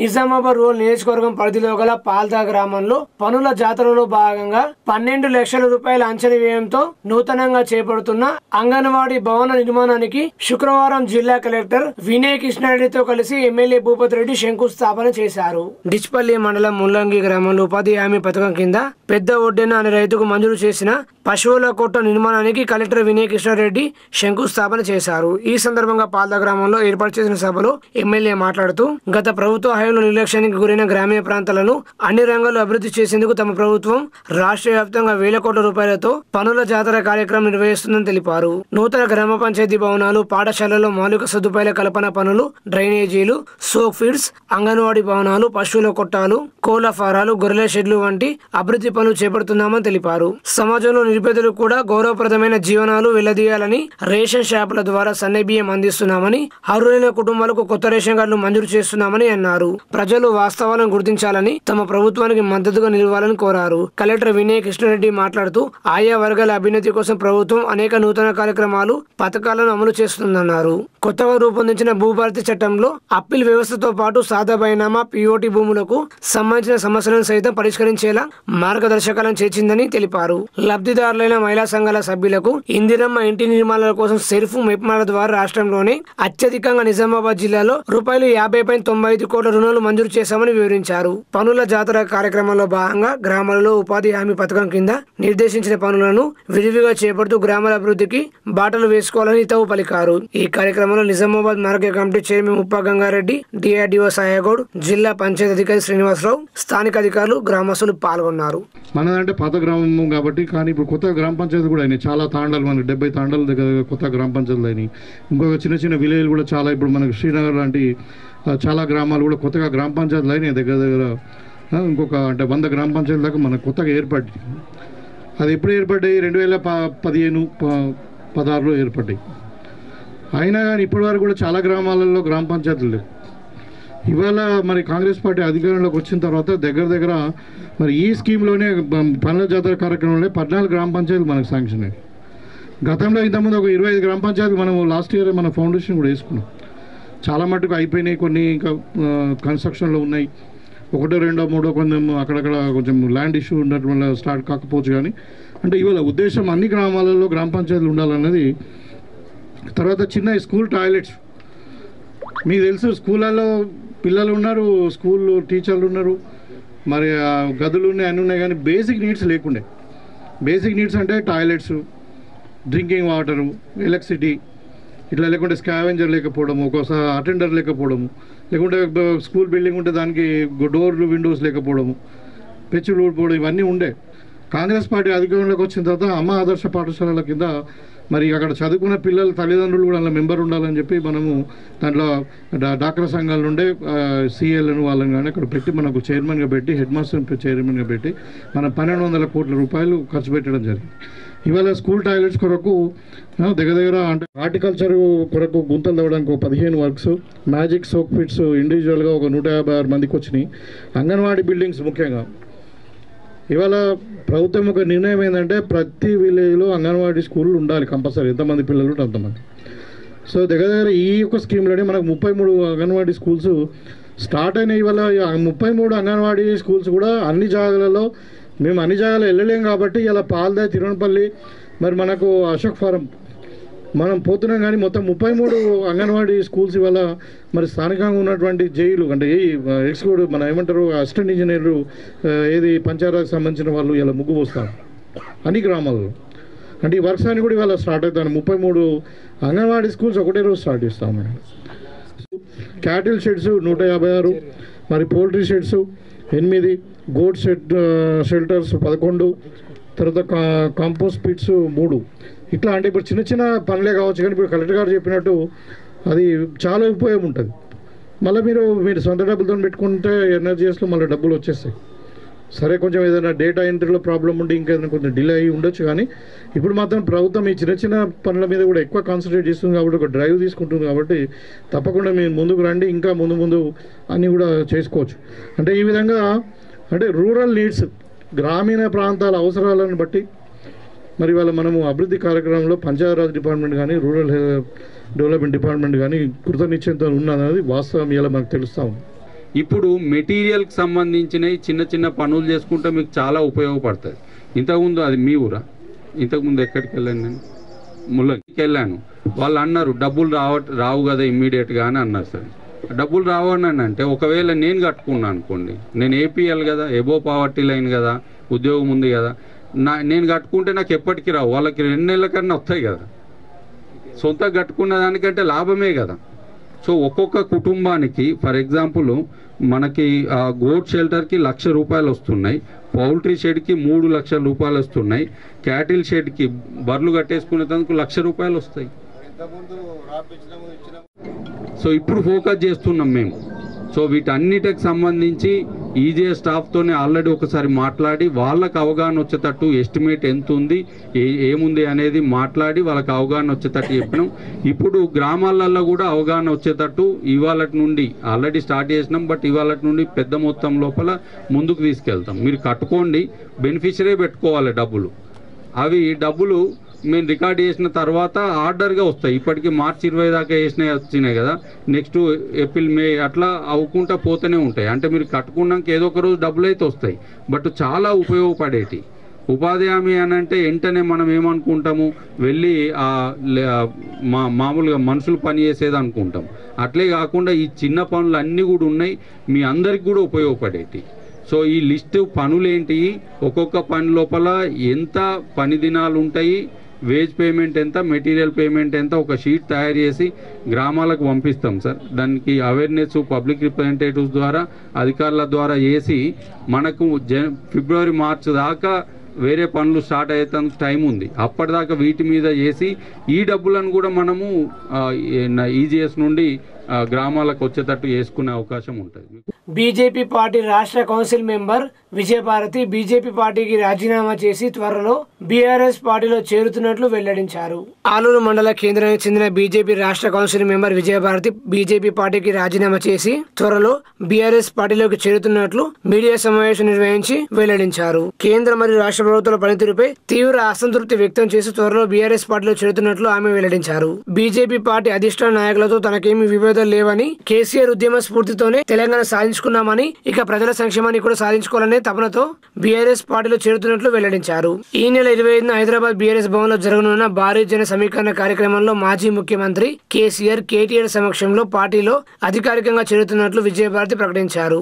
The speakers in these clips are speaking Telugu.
నిజామాబాద్ రూరల్ నియోజకవర్గం పరిధిలో గల పాల్దా గ్రామంలో పనుల జాతరలో భాగంగా 12 లక్షల రూపాయల అంచనా వ్యయంతో నూతనంగా చేపడుతున్న అంగన్వాడీ భవన నిర్మాణానికి శుక్రవారం జిల్లా కలెక్టర్ వినయ్ కృష్ణారెడ్డితో కలిసి ఎమ్మెల్యే భూపతి రెడ్డి శంకుస్థాపన చేశారు. డిచ్పల్లి మండలం ముల్లంగి గ్రామంలో ఉపాధి హామీ పథకం కింద పెద్ద ఒడ్డెన అనే రైతుకు మంజూరు చేసిన పశువుల కొట్ట నిర్మాణానికి కలెక్టర్ వినయ్ కృష్ణారెడ్డి శంకుస్థాపన చేశారు. ఈ సందర్భంగా పాల్దా గ్రామంలో ఏర్పాటు చేసిన సభలో ఎమ్మెల్యే మాట్లాడుతూ గత ప్రభుత్వ హయాంలో నిర్లక్ష్యానికి గురైన గ్రామీణ ప్రాంతాలను అన్ని రంగాల్లో అభివృద్ధి చేసేందుకు తమ ప్రభుత్వం రాష్ట్ర వ్యాప్తంగా వేల కోట్ల రూపాయలతో పనుల జాతర కార్యక్రమం నిర్వహిస్తుందని తెలిపారు. నూతన గ్రామ పంచాయతీ భవనాలు, పాఠశాలల్లో మౌలిక సదుపాయాల కల్పన పనులు, డ్రైనేజీలు, సోక్ ఫీడ్స్, అంగన్వాడీ భవనాలు, పశువుల కొట్టాలు, కోళ్ల ఫారాలు, గొర్రెల షెడ్లు వంటి అభివృద్ధి పనులు చేపడుతున్నామని తెలిపారు. సమాజంలో నిరుపేదలకు కూడా గౌరవప్రదమైన జీవనాలు వెళ్లదీయాలని రేషన్ షాపుల ద్వారా సన్నె బియ్యం అందిస్తున్నామని, అర్హులైన కుటుంబాలకు కొత్త రేషన్ కార్డులు మంజూరు చేస్తున్నామని అన్నారు. ప్రజలు వాస్తవాలను గుర్తించాలని, తమ ప్రభుత్వానికి మద్దతుగా నిలవాలని కోరారు. కలెక్టర్ వినయ్ కృష్ణారెడ్డి మాట్లాడుతూ ఆయా వర్గాల అభ్యున్నతి కోసం ప్రభుత్వం అనేక నూతన కార్యక్రమాలు, పథకాలను అమలు చేస్తుందన్నారు. కొత్తగా రూపొందించిన భూభారతి చట్టంలో అప్పీల్ వ్యవస్థతో పాటు సాదా బైనామా, పిఓటి భూములకు సంబంధించిన సమస్యలను సైతం పరిష్కరించేలా మార్గదర్శకాలను చేర్చిందని తెలిపారు. లబ్ధిదారులైన మహిళా సంఘాల సభ్యులకు ఇందిరమ్మ ఇంటి నిర్మాణాల కోసం సెర్ఫ్ మెప్మాల ద్వారా రాష్ట్రంలోనే అత్యధికంగా నిజామాబాద్ జిల్లాలో ₹50.95 కోట్ల రుణాలు మంజూరు చేశామని వివరించారు. పనుల జాతర కార్యక్రమంలో భాగంగా గ్రామాలలో ఉపాధి హామీ పథకం కింద నిర్దేశించిన పనులను విరివిగా చేపడుతూ గ్రామాల అభివృద్ధికి బాటలు వేసుకోవాలని హితవు పలికారు. ఈ కార్యక్రమంలో Nizamabad market committee chairman Uppa Gangareddy, DRDO Sayagoud, జిల్లా పంచాయతీ అధికారి శ్రీనివాసరావు, స్థానిక అధికారులు, గ్రామస్తులు పాల్గొన్నారు. మనదంటే పాత గ్రామం కాబట్టి, కానీ ఇప్పుడు కొత్త గ్రామ పంచాయతీ కూడా అయినాయి. చాలా తాండాలు, మనకి 70 తాండాల దగ్గర కొత్త గ్రామ పంచాయతీలు అయినాయి. ఇంకొక చిన్న చిన్న విలేజ్లు కూడా చాలా, ఇప్పుడు మనకు శ్రీనగర్ లాంటి చాలా గ్రామాలు కూడా కొత్తగా గ్రామ పంచాయతీలు అయినాయి. దగ్గర దగ్గర ఇంకొక అంటే 100 గ్రామ పంచాయతీల దాకా మనకు కొత్తగా ఏర్పడ్డాయి. అది ఎప్పుడు ఏర్పడ్డాయి? 2015-16లో ఏర్పడ్డాయి. అయినా కానీ ఇప్పటి వరకు కూడా చాలా గ్రామాలలో గ్రామ పంచాయతీలు లేవు. ఇవాళ మరి కాంగ్రెస్ పార్టీ అధికారంలోకి వచ్చిన తర్వాత దగ్గర దగ్గర మరి ఈ స్కీమ్లోనే పనుల జాతర కార్యక్రమంలో 14 గ్రామ పంచాయతీలు మనకు శాంక్షన్ అయ్యాయి. గతంలో ఇంతకుముందు ఒక 25 గ్రామ పంచాయతీలు మనం లాస్ట్ ఇయర్ మన ఫౌండేషన్ కూడా వేసుకున్నాం. చాలా మటుకు అయిపోయినాయి, కొన్ని ఇంకా కన్స్ట్రక్షన్లో ఉన్నాయి. 1, 2, 3 కొంచెం అక్కడక్కడ కొంచెం ల్యాండ్ ఇష్యూ ఉండటం వల్ల స్టార్ట్ కాకపోవచ్చు. కానీ అంటే ఇవాళ ఉద్దేశం అన్ని గ్రామాలలో గ్రామ పంచాయతీలు ఉండాలన్నది. తర్వాత చిన్న స్కూల్ టాయిలెట్స్, మీకు తెలుసు స్కూళ్ళల్లో పిల్లలు ఉన్నారు, స్కూల్ టీచర్లు ఉన్నారు, మరి గదులు ఉన్నాయి, అన్నీ ఉన్నాయి. కానీ బేసిక్ నీడ్స్ లేకుండే. బేసిక్ నీడ్స్ అంటే టాయిలెట్స్, డ్రింకింగ్ వాటరు, ఎలక్ట్రిసిటీ, ఇట్లా లేకుంటే స్కావెంజర్ లేకపోవడము, ఒక్కోసారి అటెండర్ లేకపోవడము, లేకుంటే స్కూల్ బిల్డింగ్ ఉంటే దానికి డోర్లు, విండోస్ లేకపోవడము, పెచ్చులు ఊడిపోవడం, ఇవన్నీ ఉండే. కాంగ్రెస్ పార్టీ అధికారంలోకి వచ్చిన తర్వాత అమ్మ ఆదర్శ పాఠశాలల కింద మరి అక్కడ చదువుకున్న పిల్లల తల్లిదండ్రులు కూడా అందులో మెంబర్ ఉండాలని చెప్పి మనము దాంట్లో డాక్టర్ సంఘాల నుండే సిఎల్ను వాళ్ళని కానీ అక్కడ పెట్టి మనకు చైర్మన్గా పెట్టి, హెడ్ మాస్టర్ చైర్మన్గా పెట్టి మనం 1200 కోట్ల రూపాయలు ఖర్చు పెట్టడం జరిగింది. ఇవాళ స్కూల్ టాయిలెట్స్ కొరకు దగ్గర దగ్గర అంటే హార్టికల్చర్ కొరకు గుంతలు తవ్వడానికి 15 వర్క్స్, మ్యాజిక్ సోక్ ఫిట్స్ ఇండివిజువల్గా ఒక 156 మందికి వచ్చినాయి. అంగన్వాడీ బిల్డింగ్స్ ముఖ్యంగా ఇవాళ ప్రభుత్వం ఒక నిర్ణయం ఏంటంటే ప్రతి విలేజ్లో అంగన్వాడీ స్కూళ్ళు ఉండాలి కంపల్సరీ, ఎంతమంది పిల్లలు ఉంటే అంతమంది. సో దగ్గర దగ్గర ఈ యొక్క స్కీమ్లోనే మనకు 33 అంగన్వాడీ స్కూల్స్ స్టార్ట్ అయినాయి. ఇవాళ 33 అంగన్వాడీ స్కూల్స్ కూడా అన్ని జాగాలలో మేము అన్ని జాగాలో వెళ్ళలేం కాబట్టి ఇలా పాల్దా, తిరువనపల్లి, మరి మనకు అశోక్ ఫారం మనం పోతున్నాం. కానీ మొత్తం 33 అంగన్వాడీ స్కూల్స్ ఇవాళ మరి స్థానికంగా ఉన్నటువంటి జైలు అంటే ఎక్స్క్యూటివ్ మన ఏమంటారు అసిస్టెంట్ ఇంజనీర్లు, ఏది పంచాయతీకి సంబంధించిన వాళ్ళు ఇలా ముగ్గు పోస్తారు అన్ని గ్రామాల్లో. అంటే ఈ వర్క్స్ అని కూడా ఇవాళ స్టార్ట్ అవుతాను. 33 అంగన్వాడీ స్కూల్స్ ఒకటే రోజు స్టార్ట్ చేస్తాం మేడం. క్యాటిల్ షెడ్స్ 156, మరి పోల్ట్రీ షెడ్స్ 8, గోడ్ షెల్టర్స్ 11, తర్వాత కాంపోస్ట్ పిట్స్ 3. ఇట్లా అంటే ఇప్పుడు చిన్న చిన్న పనులే కావచ్చు, కానీ ఇప్పుడు కలెక్టర్ గారు చెప్పినట్టు అది చాలా ఉపయోగం ఉంటుంది. మళ్ళీ మీరు సొంత డబ్బులతో పెట్టుకుంటే ఎన్ఆర్జీఎస్లో మళ్ళీ డబ్బులు వచ్చేస్తాయి. సరే కొంచెం ఏదైనా డేటా ఎంట్రీలో ప్రాబ్లం ఉండి ఇంకేదైనా కొంచెం డిలే అయ్యి ఉండొచ్చు. కానీ ఇప్పుడు మాత్రం ప్రభుత్వం ఈ చిన్న చిన్న పనుల మీద కూడా ఎక్కువ కాన్సన్ట్రేట్ చేస్తుంది కాబట్టి, ఒక డ్రైవ్ తీసుకుంటుంది కాబట్టి తప్పకుండా మీరు ముందుకు రండి. ఇంకా ముందు అన్నీ కూడా చేసుకోవచ్చు. అంటే ఈ విధంగా అంటే రూరల్ నీడ్స్, గ్రామీణ ప్రాంతాల అవసరాలను బట్టి మరి వాళ్ళ మనము అభివృద్ధి కార్యక్రమంలో పంచాయతీరాజ్ డిపార్ట్మెంట్ కానీ, రూరల్ డెవలప్మెంట్ డిపార్ట్మెంట్ కానీ కృతనిశ్చయంతో ఉన్నదనేది వాస్తవం ఇలా మనకు తెలుస్తూ ఉంది. ఇప్పుడు మెటీరియల్కి సంబంధించినవి చిన్న చిన్న పనులు చేసుకుంటే మీకు చాలా ఉపయోగపడుతుంది. ఇంతకుముందు అది మీ ఊరా? ఇంతకుముందు ఎక్కడికి వెళ్ళాను నేను? ముల్లకి వెళ్ళాను. వాళ్ళు అన్నారు డబ్బులు రావు కదా ఇమ్మీడియట్గా అని అన్నారు. సార్ డబ్బులు రావని అంటే ఒకవేళ నేను కట్టుకున్నాను అనుకోండి, నేను ఏపీఎల్ కదా, ఎబో పావర్టీ లైన్ కదా, ఉద్యోగం ఉంది కదా, నేను కట్టుకుంటే నాకు ఎప్పటికీ రావు. వాళ్ళకి 2 నెలల కన్నా వస్తాయి కదా. సొంతంగా కట్టుకున్న దానికంటే లాభమే కదా. సో ఒక్కొక్క కుటుంబానికి ఫర్ ఎగ్జాంపుల్ మనకి గోట్ షెల్టర్కి ₹1,00,000 వస్తున్నాయి, పౌల్ట్రీ షెడ్కి ₹3,00,000 వస్తున్నాయి, క్యాటిల్ షెడ్కి బర్రెలు కట్టేసుకునేందుకు ₹1,00,000 వస్తాయి. సో ఇప్పుడు ఫోకస్ చేస్తున్నాం మేము. సో వీటన్నిటికి సంబంధించి ఈజీఎస్ స్టాఫ్తోనే ఆల్రెడీ ఒకసారి మాట్లాడి వాళ్ళకు అవగాహన వచ్చేటట్టు ఎస్టిమేట్ ఎంత ఉంది ఏముంది అనేది మాట్లాడి వాళ్ళకి అవగాహన వచ్చేటట్టు చెప్పినాం. ఇప్పుడు గ్రామాలలో కూడా అవగాహన వచ్చేటట్టు ఇవాళ నుండి ఆల్రెడీ స్టార్ట్ చేసినాం. బట్ ఇవాళ నుండి పెద్ద మొత్తం లోపల ముందుకు తీసుకెళ్తాం. మీరు కట్టుకోండి, బెనిఫిషరీ పెట్టుకోవాలి డబ్బులు. అవి డబ్బులు మేము రికార్డ్ చేసిన తర్వాత ఆర్డర్గా వస్తాయి. ఇప్పటికీ మార్చి 20 దాకా వచ్చినాయి కదా, నెక్స్ట్ ఏప్రిల్ మే అట్లా అవ్వకుండా పోతూనే ఉంటాయి. అంటే మీరు కట్టుకున్నాక ఏదో ఒక రోజు డబ్బులు అయితే వస్తాయి. బట్ చాలా ఉపయోగపడేటి ఉపాధి హామీ అని అంటే వెంటనే మనం ఏమనుకుంటాము, వెళ్ళి మామూలుగా మనుషులు పని చేసేది అనుకుంటాం. అట్లే కాకుండా ఈ చిన్న పనులు అన్నీ కూడా ఉన్నాయి, మీ అందరికి కూడా ఉపయోగపడేటి. సో ఈ లిస్టు పనులేంటి, ఒక్కొక్క పని లోపల ఎంత పని దినాలు ఉంటాయి, వేజ్ పేమెంట్ ఎంత, మెటీరియల్ పేమెంట్ ఎంత, ఒక షీట్ తయారు చేసి గ్రామాలకు పంపిస్తాం సార్. దానికి అవేర్నెస్ పబ్లిక్ రిప్రజెంటేటివ్స్ ద్వారా అధికారుల ద్వారా చేసి మనకు ఫిబ్రవరి మార్చి దాకా వేరే పనులు స్టార్ట్ అయ్యేందుకు టైం ఉంది. అప్పటిదాకా వీటి మీద చేసి ఈ డబ్బులను కూడా మనము ఈజీఎస్ నుండి గ్రామాలకు వచ్చేటట్టు చేసుకునే అవకాశం ఉంటుంది. బీజేపీ పార్టీ రాష్ట్ర కౌన్సిల్ మెంబర్ విజయభారతి బీజేపీ పార్టీకి రాజీనామా చేసి త్వరలో బీఆర్ఎస్ పార్టీలో చేరుతున్నట్లు వెల్లడించారు. ఆలూరు మండల కేంద్రానికి చెందిన బీజేపీ రాష్ట్ర కౌన్సిల్ మెంబర్ విజయభారతి బీజేపీ పార్టీకి రాజీనామా చేసి త్వరలో బీఆర్ఎస్ పార్టీలోకి చేరుతున్నట్లు మీడియా సమావేశం నిర్వహించి వెల్లడించారు. కేంద్ర మరియు రాష్ట్ర ప్రభుత్వాల పనితీరుపై తీవ్ర అసంతృప్తి వ్యక్తం చేసి త్వరలో బీఆర్ఎస్ పార్టీలో చేరుతున్నట్లు ఆమె వెల్లడించారు. బీజేపీ పార్టీ అధిష్టాన నాయకులతో తనకేమీ విభేదాలు లేవని, కేసీఆర్ ఉద్యమ స్ఫూర్తితోనే తెలంగాణ సాధించుకున్నామని, ఇక ప్రజల సంక్షేమాన్ని కూడా సాధించుకోవాలనే తపనతో బీఆర్ఎస్ పార్టీలో చేరుతున్నట్లు వెల్లడించారు. ఈ నెల 25న హైదరాబాద్ బీఆర్ఎస్ భవన్ లో జరగనున్న భారీ జన సమీకరణ కార్యక్రమంలో మాజీ ముఖ్యమంత్రి కేసీఆర్, కేటీఆర్ సమక్షంలో పార్టీలో అధికారికంగా చేరుతున్నట్లు విజయభారతి ప్రకటించారు.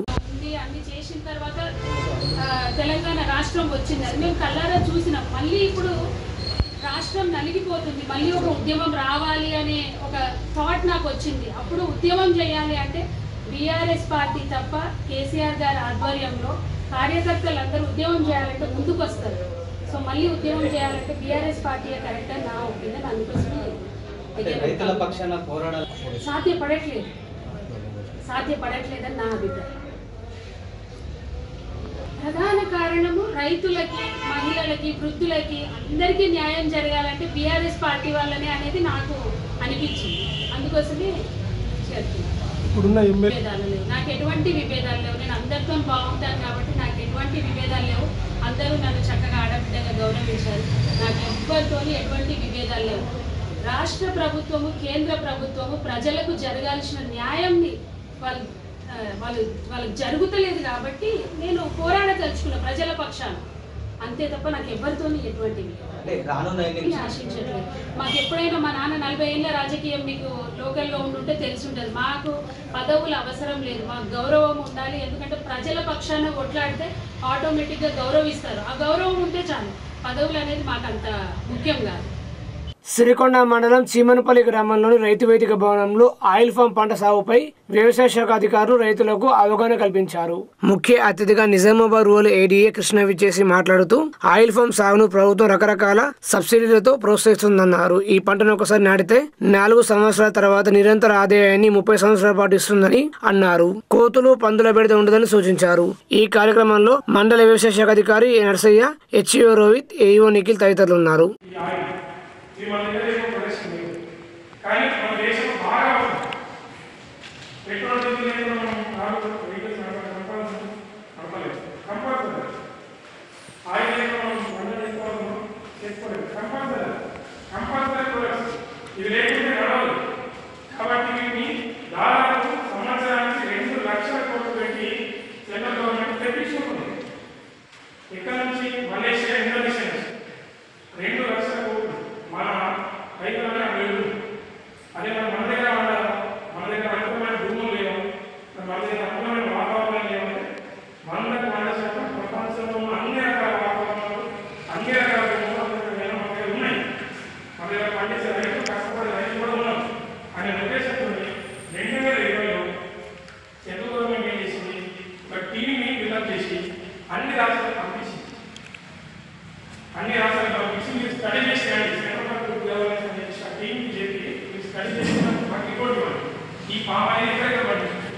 తెలంగాణ రాష్ట్రం వచ్చింది, అది మేము కళ్ళారా చూసినాం. మళ్ళీ ఇప్పుడు రాష్ట్రం నలిగిపోతుంది, మళ్ళీ ఒక ఉద్యమం రావాలి అనే ఒక థాట్ నాకు వచ్చింది. అప్పుడు ఉద్యమం చేయాలి అంటే బీఆర్ఎస్ పార్టీ తప్ప కేసీఆర్ గారి ఆధ్వర్యంలో కార్యకర్తలందరూ ఉద్యమం చేయాలంటే ముందుకు వస్తారు. సో మళ్ళీ ఉద్యమం చేయాలంటే బీఆర్ఎస్ పార్టీ కరెక్ట్ అని నా ఒపీనియన్. అందుకోసమే సాధ్యపడట్లేదని నా అభిప్రాయం. ప్రధాన కారణము రైతులకి, మహిళలకి, వృద్ధులకి అందరికీ న్యాయం జరగాలంటే బీఆర్ఎస్ పార్టీ వల్లనే అనేది నాకు అనిపించింది. అందుకోసమే విభేదాలు లేవు, నాకు ఎటువంటి విభేదాలు లేవు. నేను అందరితో బాగుంటాను కాబట్టి నాకు ఎటువంటి విభేదాలు లేవు. అందరూ నన్ను చక్కగా ఆడబిడ్డగా గౌరవించారు. నాకు ఎవ్వరితో ఎటువంటి విభేదాలు లేవు. రాష్ట్ర ప్రభుత్వము, కేంద్ర ప్రభుత్వము ప్రజలకు జరగాల్సిన న్యాయంని వాళ్ళకి జరుగుతలేదు కాబట్టి నేను పోరాడదలుచుకున్న ప్రజల పక్షాన, అంతే తప్ప నాకు ఎవరితో ఎటువంటివి ఆశించట్లేదు. మాకు ఎప్పుడైనా మా నాన్న 40 ఏళ్ళ రాజకీయం మీకు లోకల్లో ఉండుంటే తెలిసి ఉంటుంది. మాకు పదవులు అవసరం లేదు, మాకు గౌరవం ఉండాలి. ఎందుకంటే ప్రజల పక్షాన కొట్లాడితే ఆటోమేటిక్గా గౌరవిస్తారు. ఆ గౌరవం ఉంటే చాలు, పదవులు అనేది మాకు అంత ముఖ్యం కాదు. సిరికొండ మండలం చీమనపల్లి గ్రామంలోని రైతు వేదిక భవనంలో ఆయిల్ ఫామ్ పంట సాగుపై వ్యవసాయ శాఖ అధికారులు రైతులకు అవగాహన కల్పించారు. ముఖ్య అతిథిగా నిజామాబాద్ రూరల్ ఏడీఏ కృష్ణ విచ్చేసి మాట్లాడుతూ ఆయిల్ ఫామ్ సాగును ప్రభుత్వం రకరకాల సబ్సిడీలతో ప్రోత్సహిస్తుందన్నారు. ఈ పంటను ఒకసారి నాటితే 4 సంవత్సరాల తర్వాత నిరంతర ఆదాయాన్ని 30 సంవత్సరాల పాటు ఇస్తుందని అన్నారు. కోతులు, పందుల బెడద ఉండదని సూచించారు. ఈ కార్యక్రమంలో మండల వ్యవసాయ శాఖ అధికారి నర్సయ్య, హెచ్ఈఓ రోహిత్, ఏఈఓ నిఖిల్ తదితరులు ఉన్నారు. మన దగ్గర ఏమో ప్రదర్శన లేదు, కానీ మన దేశంలో బాగా పెట్రోల్ డీజిల్ లేకుండా మనం వెహికల్స్ నడపలేదు. కంపల్సరీ ఆయిల్ లేకుండా మనం వంట చేసుకోలేదు. కంపల్సరీ ప్రొడక్ట్స్ ఇది లేకుండా నడవదు. కాబట్టి వీటిని దాదాపు సంవత్సరానికి 2 లక్షల కోట్లు ఈ పామాయిల్ ఎక్కడెక్కడ పండించారు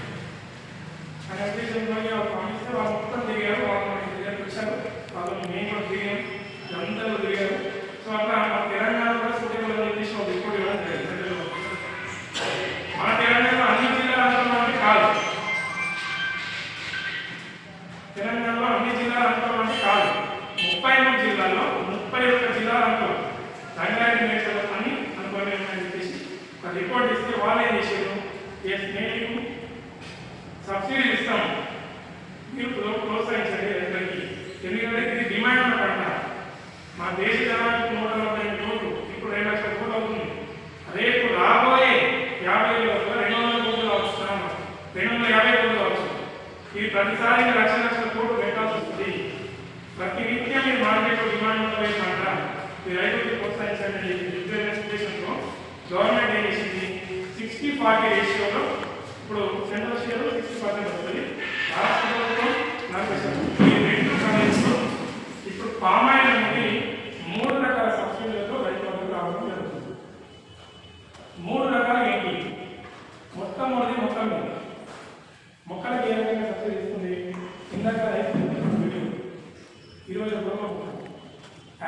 అనే ఉద్దేశంతో పంపిస్తే వాళ్ళు మొత్తం తిరిగారు. వాళ్ళు మనకి దగ్గరకు వచ్చారు. వాళ్ళు మేము కూడా తిరిగాం, అందరూ తిరిగారు. సో అట్లా మన తెలంగాణ కూడా సూటబుల్ ఉద్దేశం ఒక రిపోర్ట్ ఇవ్వడం జరిగింది. మన తెలంగాణలో అన్ని జిల్లాలు అనుకోవడం కాదు, తెలంగాణలో అన్ని జిల్లాలు అనుకోవడం కాదు, 33 జిల్లాల్లో 31 జిల్లాలు అనుకోవాలి. రంగారెడ్డి మేడ్చల్ అని అనుకోలేమని చెప్పేసి ఒక రిపోర్ట్ ఇస్తే వాళ్ళు ఏం చేశారు, నేను సబ్సిడీ ఇస్తాము, మీరు ప్రోత్సహించండి రైతులకి, ఎందుకంటే ఇది డిమాండ్ ఉన్న పంట. మా దేశ జనాభా 140 కోట్లు, ఇప్పుడు 2 లక్షల కోట్లు అవుతుంది. రేపు రాబోయే 50 ఏళ్ళలో 200 కోట్లు కావచ్చు, 250 కోట్లు కావచ్చు. ఇది ప్రతిసారి లక్షల కోట్లు పెట్టాల్సి వస్తుంది. ప్రతి నిత్యం మీరు మార్కెట్లో డిమాండ్ ఉన్న పంట ఈ రైతులకి ప్రోత్సహించండి ఉద్దేశంతో గవర్నమెంట్ ఏం చేసింది, 60-40 రేషియోలో ఇప్పుడు సెంట్రల్ షేర్ 60% వస్తుంది, రాష్ట్ర ప్రభుత్వం 40%. ఈ రెండు కాలేజీలో ఇప్పుడు పామాయిల్ అనేది 3 రకాల సబ్సిడీలతో రైతులకు రావడం జరుగుతుంది. 3 రకాల ఏంటి, మొట్టమొదటి మొత్తం మీద మొక్కలకి ఏ రకంగా సబ్సిడీ ఇస్తుంది, ఇందాక రైతు 20 రూపాయలు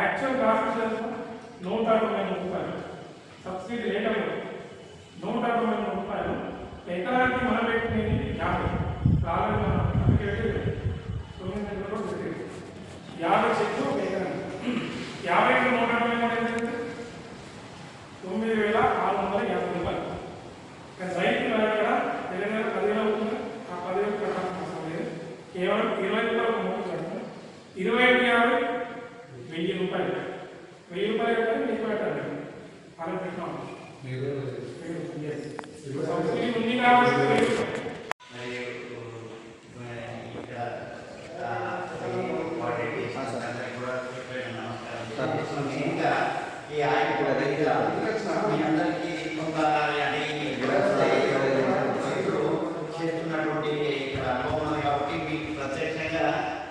యాక్చువల్ కాస్ట్ తెలుసు 160 రూపాయలు, సబ్సిడీ రేట్ 160 రూపాయలు. ఎకరానికి మనం పెట్టినది 50, రాలేదు మనం అందుకే పెట్టి 50 చెట్లు ఒక ఎకరానికి 50 160 9,650 రూపాయలు. కానీ రైతు ఇక్కడ తెలంగాణ 10,000 అవుతుంది, ఆ 10,000 కట్టాల్సిన అవసరం లేదు, కేవలం 20 రూపాయలు మూడు కడతాం. 25,50 1000 రూపాయలు, 1000 రూపాయలు కట్టాలి, 1000 కట్టాలి. అలా పెట్టినాం సబ్సిడీ ఉంది కాబట్టి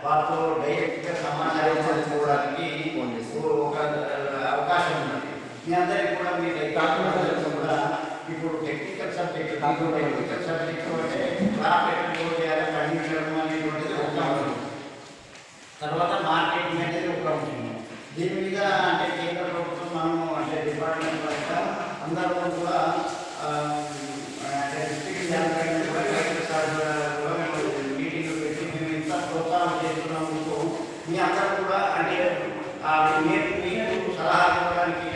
వారితో డైరెక్ట్గా సమాచారం పంచుకోవడానికి ఒక అవకాశం ఉంది. మీ అందరికీ కూడా మీరు కూడా ఇప్పుడు టెక్నికల్ సబ్జెక్ట్ అంటే క్రాప్ ఎట్లా చేయాలి, పండించడం అనేటువంటిది ఒక ఉంటుంది. తర్వాత మార్కెటింగ్ అనేది ఒక ఉంటుంది. దీని మీద అంటే కేంద్ర ప్రభుత్వం మనము అంటే డిపార్ట్మెంట్ పరంగా అందరూ కూడా అంటే డిస్ట్రిక్ట్ మ్యానేజ్మెంట్ కూడా కలెక్టర్ సార్ కూడా మీటింగ్ పెట్టి మేము ఇంత ప్రోత్సాహం చేస్తున్నాము. మీ అందరూ కూడా అంటే మీకు సలహా ఇవ్వడానికి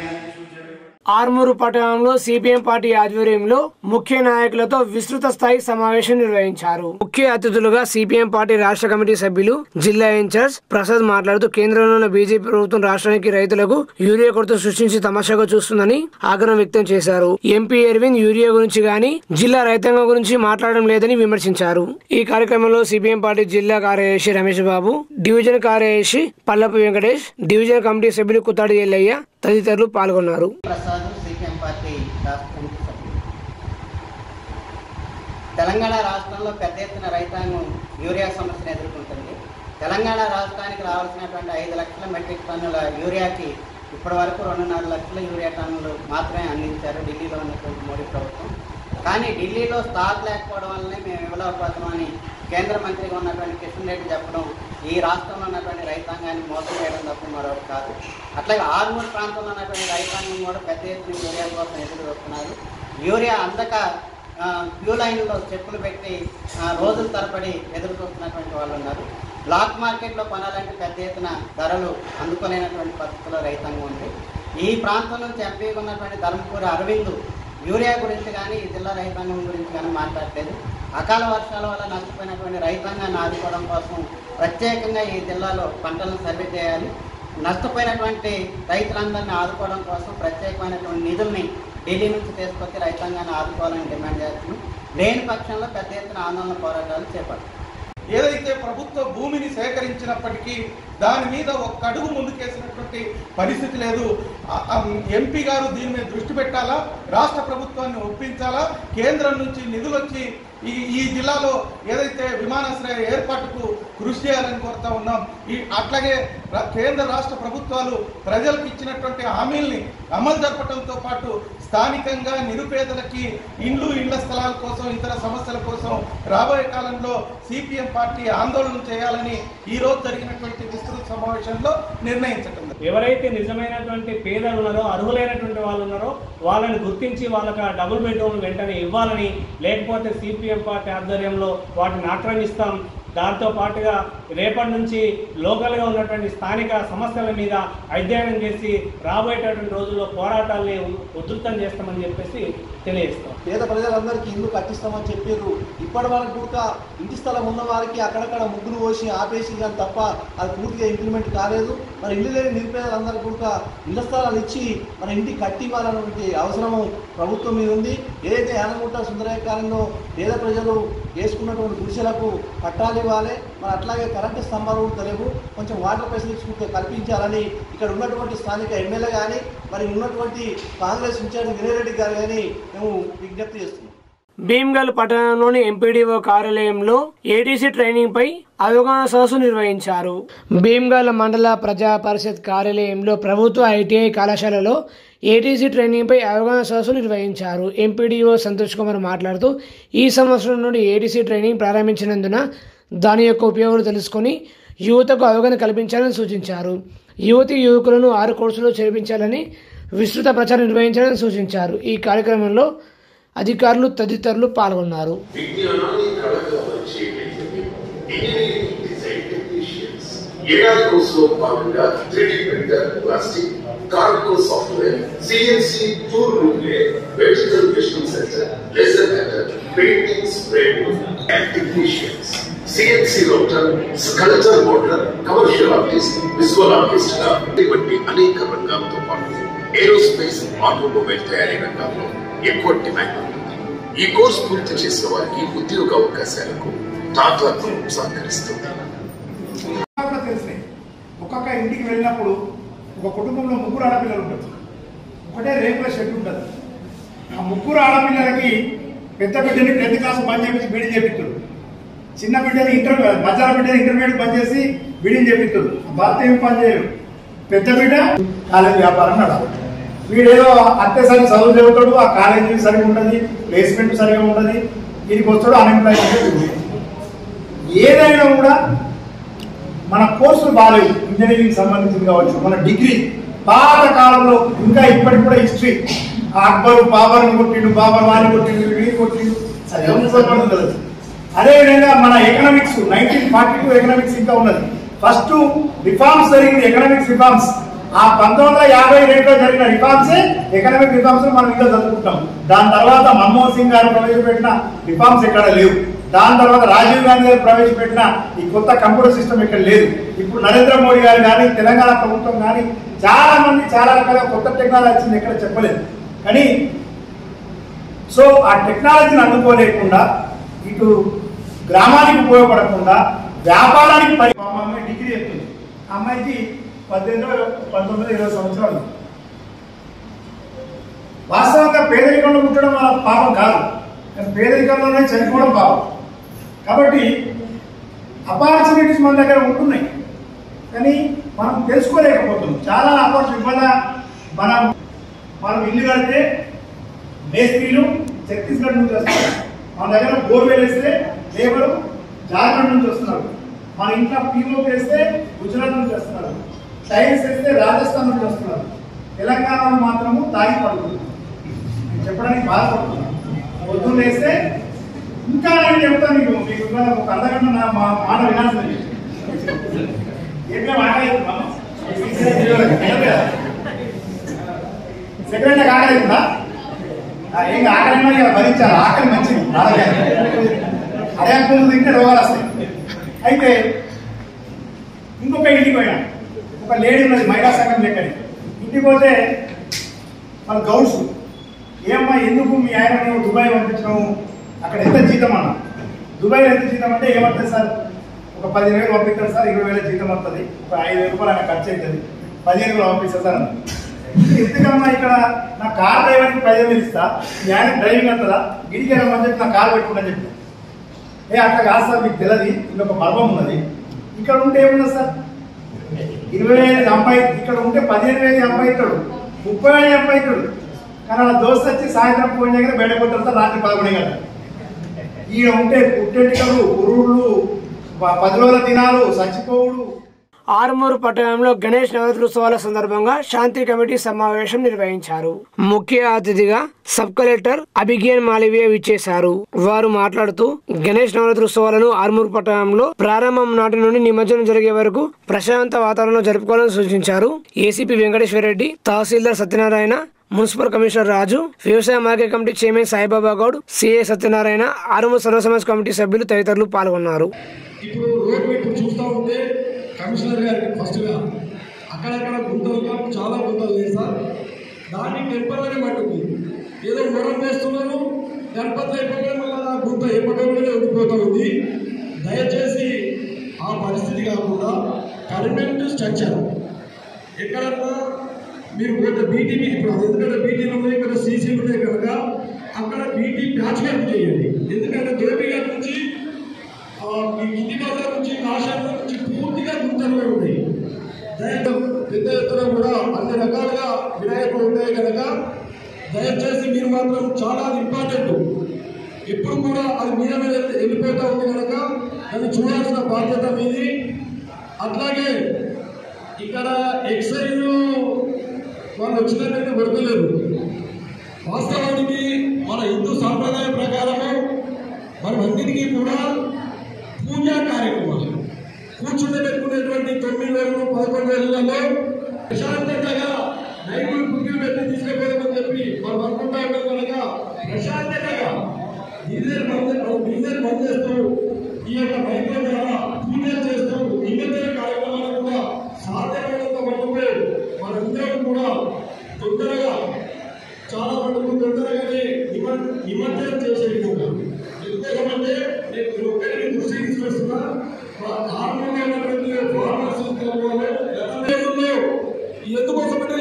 ఆర్మూరు పట్టణంలో సిపిఎం పార్టీ ఆధ్వర్యంలో ముఖ్య నాయకులతో విస్తృత స్థాయి సమావేశం నిర్వహించారు. ముఖ్య అతిథులుగా సిపిఎం పార్టీ రాష్ట్ర కమిటీ సభ్యులు జిల్లా ఇన్ఛార్జ్ ప్రసాద్ మాట్లాడుతూ కేంద్రంలో ఉన్న బీజేపీ ప్రభుత్వం రాష్ట్రానికి రైతులకు యూరియా కొరత సృష్టించి తమాషాగా చూస్తుందని ఆగ్రహం వ్యక్తం చేశారు. ఎంపీ అరవింద్ యూరియా గురించి గాని జిల్లా రైతాంగం గురించి మాట్లాడడం లేదని విమర్శించారు. ఈ కార్యక్రమంలో సిపిఎం పార్టీ జిల్లా కార్యదర్శి రమేష్ బాబు, డివిజన్ కార్యదర్శి పల్లపు వెంకటేష్, డివిజన్ కమిటీ సభ్యులు కుత్తాడి ఎల్లయ్య తదితరులు పాల్గొన్నారు. తెలంగాణ రాష్ట్రంలో పెద్ద ఎత్తున రైతాంగం యూరియా సమస్యను ఎదుర్కొంటుంది. తెలంగాణ రాష్ట్రానికి రావాల్సినటువంటి 5 లక్షల మెట్రిక్ టన్నుల యూరియాకి ఇప్పటి వరకు 2.5 లక్షల యూరియా టన్నులు మాత్రమే అందించారు ఢిల్లీలో ఉన్నటువంటి మోడీ ప్రభుత్వం. కానీ ఢిల్లీలో స్టాక్ లేకపోవడం వల్లనే మేము ఇవ్వలేకపోతున్నామని కేంద్ర మంత్రిగా ఉన్నటువంటి కిషన్ రెడ్డి చెప్పడం ఈ రాష్ట్రంలో ఉన్నటువంటి రైతాంగాన్ని మోసం చేయడం తప్ప మరొకటి కాదు. అట్లాగే ఆర్మూర్ ప్రాంతంలో ఉన్నటువంటి రైతాంగం కూడా పెద్ద ఎత్తున యూరియా కోసం ఎదురు చూస్తున్నారు. యూరియా అందక క్యూ లైన్లో చెప్పులు పెట్టి రోజుల తరబడి ఎదురు చూస్తున్నటువంటి వాళ్ళు ఉన్నారు. బ్లాక్ మార్కెట్లో కొనాలంటే పెద్ద ఎత్తున ధరలు అందుకోలేనటువంటి పరిస్థితుల్లో రైతాంగం ఉంది. ఈ ప్రాంతం నుంచి ఎంపీగా ఉన్నటువంటి ధర్మపురి అరవింద్ యూరియా గురించి కానీ ఈ జిల్లా రైతాంగం గురించి కానీ మాట్లాడలేదు. అకాల వర్షాల వల్ల నష్టపోయినటువంటి రైతాంగాన్ని ఆదుకోవడం కోసం ప్రత్యేకంగా ఈ జిల్లాలో పంటలను సర్వే చేయాలి. నష్టపోయినటువంటి రైతులందరినీ ఆదుకోవడం కోసం ప్రత్యేకమైనటువంటి నిధుల్ని ఢిల్లీ నుంచి తీసుకొచ్చి రైతాంగాన్ని ఆదుకోవాలని డిమాండ్ చేస్తున్నాం. లేని పక్షంలో పెద్ద ఎత్తున ఆందోళన పోరాటాలు చేపడతాం. ఏదైతే ప్రభుత్వ భూమిని సేకరించినప్పటికీ దాని మీద ఒక్క అడుగు ముందుకేసినటువంటి పరిస్థితి లేదు. ఎంపీ గారు దీని మీద దృష్టి పెట్టాలా, రాష్ట్ర ప్రభుత్వాన్ని ఒప్పించాలా, కేంద్రం నుంచి నిధులు వచ్చి ఈ జిల్లాలో ఏదైతే విమానాశ్రయ ఏర్పాటుకు కృషి చేయాలని కోరుతా ఉన్నాం. అట్లాగే కేంద్ర రాష్ట్ర ప్రభుత్వాలు ప్రజలకు ఇచ్చినటువంటి హామీల్ని అమలు జరపడంతో పాటు స్థానికంగా నిరుపేదలకి ఇళ్ల స్థలాల కోసం ఇతర సమస్యల కోసం రాబోయే కాలంలో సిపిఎం పార్టీ ఆందోళన చేయాలని ఈ రోజు జరిగినటువంటి విస్తృత సమావేశంలో నిర్ణయించడం. ఎవరైతే నిజమైనటువంటి పేదలు ఉన్నారో, అర్హులైనటువంటి వాళ్ళు ఉన్నారో వాళ్ళని గుర్తించి వాళ్ళకి డబుల్ బెడ్రూమ్ వెంటనే ఇవ్వాలని, లేకపోతే సిపిఎం పార్టీ ఆధ్వర్యంలో వాటిని ఆక్రమిస్తాం. దాంతో పాటుగా రేపటి నుంచి లోకల్గా ఉన్నటువంటి స్థానిక సమస్యల మీద అధ్యయనం చేసి రాబోయేటటువంటి రోజుల్లో పోరాటాలని ఉధృతం చేస్తామని చెప్పేసి తెలియజేస్తాం. పేద ప్రజలందరికీ ఇల్లు కట్టిస్తామని చెప్పారు. ఇప్పటి వరకు కూడా ఇంటి స్థలం ఉన్న వారికి అక్కడక్కడ ముగ్గులు పోసి ఆపేసి కానీ తప్ప అది పూర్తిగా ఇంప్లిమెంట్ కాలేదు. మరి ఇల్లు లేని నిరుపేదలందరికీ కూడా ఇళ్ల స్థలాలు ఇచ్చి మన ఇంటికి కట్టి ఇవ్వాలన్నటువంటి అవసరము ప్రభుత్వం మీద ఉంది. ఏదైతే యానగుట్ట సుందరయ్య కాలంలో పేద ప్రజలు వేసుకున్నటువంటి గుడిసెలకు కట్టాలి ఇవ్వాలి. మరి అట్లాగే కరెంటు స్తంభాలు కూడా లేవు, కొంచెం వాటర్ ఫెసిలిటీస్ కల్పించాలని ఇక్కడ ఉన్నటువంటి స్థానిక ఎమ్మెల్యే కానీ మరి ఉన్నటువంటి కాంగ్రెస్ ఇన్ఛార్జ్ వినయ్ రెడ్డి గారు కానీ మేము విజ్ఞప్తి చేస్తున్నాం. భీమ్గల్ పట్టణంలోని ఎంపీడీఓ కార్యాలయంలో ఏటీసీ ట్రైనింగ్ పై అవగాహన సదస్సు నిర్వహించారు. భీమ్గల్ మండల ప్రజా పరిషత్ కార్యాలయంలో ప్రభుత్వ ఐటీఐ కళాశాలలో ఏటీసీ ట్రైనింగ్ పై అవగాహన సదస్సు నిర్వహించారు. ఎంపీడీఓ సంతోష్ కుమార్ మాట్లాడుతూ ఈ సంవత్సరం నుండి ఏటీసీ ట్రైనింగ్ ప్రారంభించినందున దాని యొక్క ఉపయోగాలు తెలుసుకుని యువతకు అవగాహన కల్పించాలని సూచించారు. యువకులను 6 కోర్సులు చేర్పించాలని విస్తృత ప్రచారం నిర్వహించాలని సూచించారు. ఈ కార్యక్రమంలో అధికారులు తదితరులు పాల్గొన్నారు. Cargo software, CNC tool roulette, vegetable vision center, laser cutter, painting spray booth, and technicians. CNC router, sculptor modeler, commercial artist, visual artist గా వంటి అనేక రంగాలతో పాటు ఏరోస్పేస్, ఆటోమొబైల్ తయారీ రంగాల్లో ఎక్కువ డిమాండ్ ఉంటుంది. ఈ కోర్సు పూర్తి చేసిన వారికి ఉద్యోగ అవకాశాలకు టాటా గ్రూప్ సహకరిస్తుంది. ఒక్కొక్క ఇంటికి వెళ్ళినప్పుడు ఒక కుటుంబంలో 3 ఆడపిల్లలు ఉంటారు. ఒకటే రేకుల షెడ్ ఉంటుంది. ఆ 3 ఆడపిల్లలకి పెద్ద బిడ్డని 10th క్లాస్ పని చేపించి బీడీ చేపిస్తారు. చిన్న బిడ్డని మధ్యాహ్న బిడ్డని ఇంటర్మీడియట్ పని చేసి బీడీని చేపిస్తారు. భర్త ఏం పని చేయరు. పెద్ద బిడ్డ కాలేజీ వ్యాపారం నడవాలి. వీడేదో అత్యవసర చదువు చదువుతాడు, ఆ కాలేజీ సరిగా ఉంటుంది, ప్లేస్మెంట్ సరిగా ఉంటుంది, దీనికి వస్తాడు అన్ఎంప్లాయ్మెంట్. ఏదైనా కూడా మన కోర్సులు బాగాలేవు. ఇంజనీరింగ్ సంబంధించింది కావచ్చు, మన డిగ్రీ పాత కాలంలో ఇంకా ఇప్పటికి కూడా హిస్టరీ అక్బరు బాబర్ని కొట్టిండు, బాబర్ వారిని కొట్టిండు, వీరిని కొట్టిండు, అది. అదేవిధంగా మన ఎకనామిక్స్ 1942 ఎకనామిక్స్ ఇంకా ఉన్నది. ఫస్ట్ రిఫార్మ్స్ జరిగింది, ఎకనామిక్స్ రిఫార్మ్స్. ఆ 1952లో జరిగిన రిఫార్మ్సే ఎకనామిక్ రిఫార్మ్స్ మనం ఇంకా చదువుకుంటాం. దాని తర్వాత మన్మోహన్ సింగ్ గారు ప్రవేశపెట్టిన రిఫార్మ్స్ ఎక్కడ లేవు. దాని తర్వాత రాజీవ్ గాంధీ గారు ప్రవేశపెట్టిన ఈ కొత్త కంప్యూటర్ సిస్టమ్ ఇక్కడ లేదు. ఇప్పుడు నరేంద్ర మోడీ గారు కానీ తెలంగాణ ప్రభుత్వం కానీ చాలా మంది చాలా రకాల కొత్త టెక్నాలజీ వచ్చింది, ఎక్కడ చెప్పలేదు. కానీ సో ఆ టెక్నాలజీని అందుకోలేకుండా ఇటు గ్రామానికి ఉపయోగపడకుండా వ్యాపారానికి అమ్మాయి డిగ్రీ చెప్తుంది. ఆ అమ్మాయికి 18, 19, 20 సంవత్సరాలు. వాస్తవంగా పేదరికంలో పుట్టడం వల్ల పాపం కాదు, కానీ పేదరికంలోనే చనిపోవడం పాపం. కాబట్టి ఆపర్చునిటీస్ మన దగ్గర ఉంటున్నాయి, కానీ మనం తెలుసుకోలేకపోతున్నాం. చాలా ఆపర్చునిటీ వల్ల మనం ఇల్లు కడితే మేస్త్రీలు ఛత్తీస్గఢ్ నుంచి వస్తున్నారు. మన దగ్గర బోర్వెల్ వేస్తే లేబరు జార్ఖండ్ నుంచి వస్తున్నారు. మన ఇంట్లో పీఓపీ వేస్తే గుజరాత్ నుంచి వస్తున్నారు. టైల్స్ వేస్తే రాజస్థాన్ నుంచి వస్తున్నారు. తెలంగాణలో మాత్రము తాగి పడుతుంది. నేను చెప్పడానికి బాధపడుతున్నాను. పొద్దున్న వేస్తే ఇంకా నేను చెప్తాను మీకు ఒక అర్ధగంట నా మాట వినాల్సింది. ఏమే ఆకలిస్తున్నాను సెకండ్ ఆకలిస్తుందా? ఏం ఆకలి భరించాలి. ఆకలి మంచిది, అదే అనుకుంటుంది, తింటే రోగాలు వస్తాయి. అయితే ఇంకొక ఇంటికి పోయినా, ఒక లేడీ ఉన్నది మహిళా సంఘం లెక్కని. ఇంటికి పోతే మన గౌడ్స్ ఏమ్మా ఎందుకు మీ ఆయన నువ్వు దుబాయ్ పంపించడం, అక్కడ ఎంత జీతం అన్నా. దుబాయ్లో ఎంత జీతం అంటే ఏమంటుంది సార్, ఒక 15,000 పంపిస్తాను సార్, 20,000 జీతం వస్తుంది, ఒక 5,000 రూపాయలు ఆయన ఖర్చు అవుతుంది, 15,000 పంపిస్తాను సార్ అన్న. ఎందుకమ్మా ఇక్కడ నా కార్ డ్రైవర్కి 15,000 ఇస్తా, నేను డ్రైవింగ్ అంటారా, ఇంటికి రమ్మని చెప్పి నా కార్ పెట్టుకుంటాను చెప్పి. అట్లా కాదు సార్, మీకు తెలియదు, ఇది ఒక మర్మం ఉన్నది. ఇక్కడ ఉంటే ఏమున్నది సార్, 20,000 సంపాది, ఇక్కడ ఉంటే 15,000 సంపాదిస్తాడు, 30,000 సంపాదిస్తాడు. కానీ అలా దోస్తు వచ్చి సాయంత్రం ఫోన్ చేయగానే బయట కొట్టారు సార్, రాత్రి 11 గంటలు. ఈయన ఉంటే పుట్టెంటికలు, పురుళ్ళు, 10 రోజుల దినాలు, చచ్చిపోవుడు. ఆర్మూరు పట్టణంలో గణేష్ నవరాత్రోత్సవాల సందర్భంగా శాంతి కమిటీ సమావేశం నిర్వహించారు. ముఖ్య అతిథిగా సబ్ కలెక్టర్ అభిజ్ఞాన్ మాలవీయ విచ్చేశారు. వారు మాట్లాడుతూ గణేష్ నవరాత్రోత్సవాలను ఆర్మూరు పట్టణంలో ప్రారంభం నాటి నుండి నిమజ్జనం జరిగే వరకు ప్రశాంత వాతావరణంలో జరుపుకోవాలని సూచించారు. ఏసీపీ వెంకటేశ్వరరెడ్డి, తహసీల్దార్ సత్యనారాయణ, మున్సిపల్ కమిషనర్ రాజు, వ్యవసాయ market committee chairman Saibaba Goud, CI Satyanarayana, Armoor Sarva Samaj committee సభ్యులు తదితరులు పాల్గొన్నారు. ఇప్పుడు రోడ్డు ఇప్పుడు చూస్తూ ఉంటే కమిషనర్ గారికి ఫస్ట్గా అక్కడక్కడ గుంతలుగా చాలా గుంతలు లేదు సార్, దాన్ని టెంపరీ మట్టుకు ఏదో మొరం వేస్తున్నాను, గణపతి అయిపోయిన వల్ల ఆ గుంత ఎప్పటికైనా ఉండిపోతూ ఉంది. దయచేసి ఆ పరిస్థితి కాకుండా పర్మనెంట్ స్ట్రక్చర్ ఎక్కడన్నా మీరు పోతే బీటీపీ, ఇప్పుడు ఎందుకంటే బీటీలు ఉన్నాయి, ఇక్కడ సీసీలు ఉన్నాయి కనుక అక్కడ బీటీ ప్యాచ్ వర్క్ చేయండి. ఎందుకంటే దోపిగా నుంచి ఇంటి బజార్ నుంచి కాశాల నుంచి పూర్తిగా గుంతలుగా ఉన్నాయి. పెద్ద ఎత్తున కూడా అన్ని రకాలుగా వినాయకులు ఉన్నాయి కనుక దయచేసి మీరు మాత్రం చాలా ఇంపార్టెంట్, ఎప్పుడు కూడా అది మీద మీద వెళ్ళిపోతూ ఉంది కనుక దాన్ని చూడాల్సిన బాధ్యత మీది. అట్లాగే ఇక్కడ ఎక్సైజ్ వాళ్ళు వచ్చినట్టు వర్గలేదు. వాస్తవానికి మన హిందూ సాంప్రదాయ ప్రకారము మనమందరికీ కూడా పూజా కార్యక్రమాలు కూర్చుంటే పెట్టుకునేటువంటి 9,000-11,000లలో ప్రశాంతంగా నైపులు బుద్ధులు పెట్టి తీసుకుపోదామని చెప్పి మనం అనుకుంటా ఉన్నాం కనుక ప్రశాంతంగా డీజల్ బంద్ చేస్తూ ఈ యొక్క మైకుల ద్వారా పూజలు చేస్తూ నిమజ్జన కార్యక్రమాలు కూడా సాధ్యమైనంత మటుకు మనందరం కూడా తొందరగా చాలా మటుకు తొందరగానే నిమజ్జనం చేసే విధంగా. ఎందుకంటే నేను ఒకరికి దృష్టి తీసుకొస్తున్నా, ఆర్మీలో ఉన్నటువంటి ఫార్మర్స్ ఎందుకోసం అంటే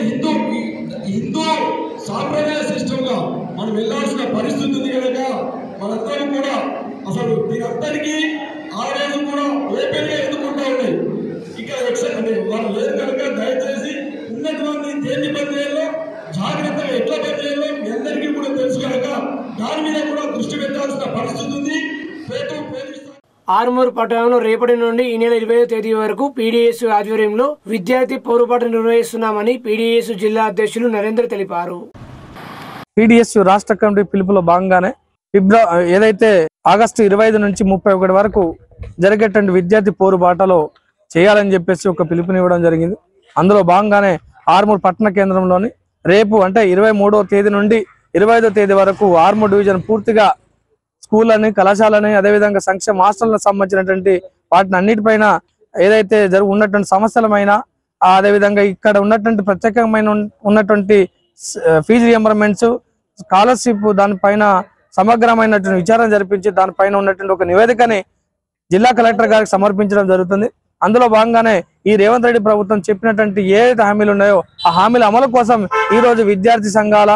హిందూ సాంప్రదాయ సిస్టంగా మనం వెళ్ళాల్సిన పరిస్థితి ఉంది కనుక మనందరం కూడా అసలు దీనంతటికీ ఆ రోజు కూడా ఓపెన్ గా ఎదుర్కొంటా ఉన్నాయి. ఇక్కడ అంటే వాళ్ళు లేదు కనుక దయచేసి ఉన్నటువంటి దేని పనిచేయాలో జాగ్రత్తగా ఎట్లా పనిచేయాలో మీ అందరికీ కూడా తెలుసు కనుక దాని మీద కూడా దృష్టి పెట్టాల్సిన పరిస్థితి ఉంది. ఆర్మూరు పట్టణంలో రేపటి నుండి ఈ నెల 20వ తేదీ వరకు పీడీఎస్ ఆధ్వర్యంలో విద్యార్థి పోరుబాటు నిర్వహిస్తున్నామని పీడీఎస్ జిల్లా అధ్యక్షులు నరేంద్ర తెలిపారు. పీడీఎస్ రాష్ట్ర కమిటీ పిలుపులో భాగంగానే ఏదైతే ఆగస్టు 25 నుంచి 31 వరకు జరిగేటువంటి విద్యార్థి పోరుబాటలో చేయాలని చెప్పేసి ఒక పిలుపునివ్వడం జరిగింది. అందులో భాగంగానే ఆర్మూరు పట్టణ కేంద్రంలోని రేపు అంటే 23వ తేదీ నుండి 25వ తేదీ వరకు ఆర్మూరు డివిజన్ పూర్తిగా స్కూళ్ళని, కళాశాలని, అదేవిధంగా సంక్షేమ హాస్టళ్లకు సంబంధించినటువంటి వాటిని అన్నిటిపైన ఏదైతే ఉన్నటువంటి సమస్యలమైన, అదేవిధంగా ఇక్కడ ఉన్నటువంటి ప్రత్యేకమైన ఉన్నటువంటి ఫీజు రియంబర్మెంట్స్, స్కాలర్షిప్ దానిపైన సమగ్రమైనటువంటి విచారణ జరిపించి దానిపైన ఉన్నటువంటి ఒక నివేదికని జిల్లా కలెక్టర్ గారికి సమర్పించడం జరుగుతుంది. అందులో భాగంగానే ఈ రేవంత్ రెడ్డి ప్రభుత్వం చెప్పినటువంటి ఏదైతే హామీలు ఉన్నాయో ఆ హామీల అమలు కోసం ఈ రోజు విద్యార్థి సంఘాల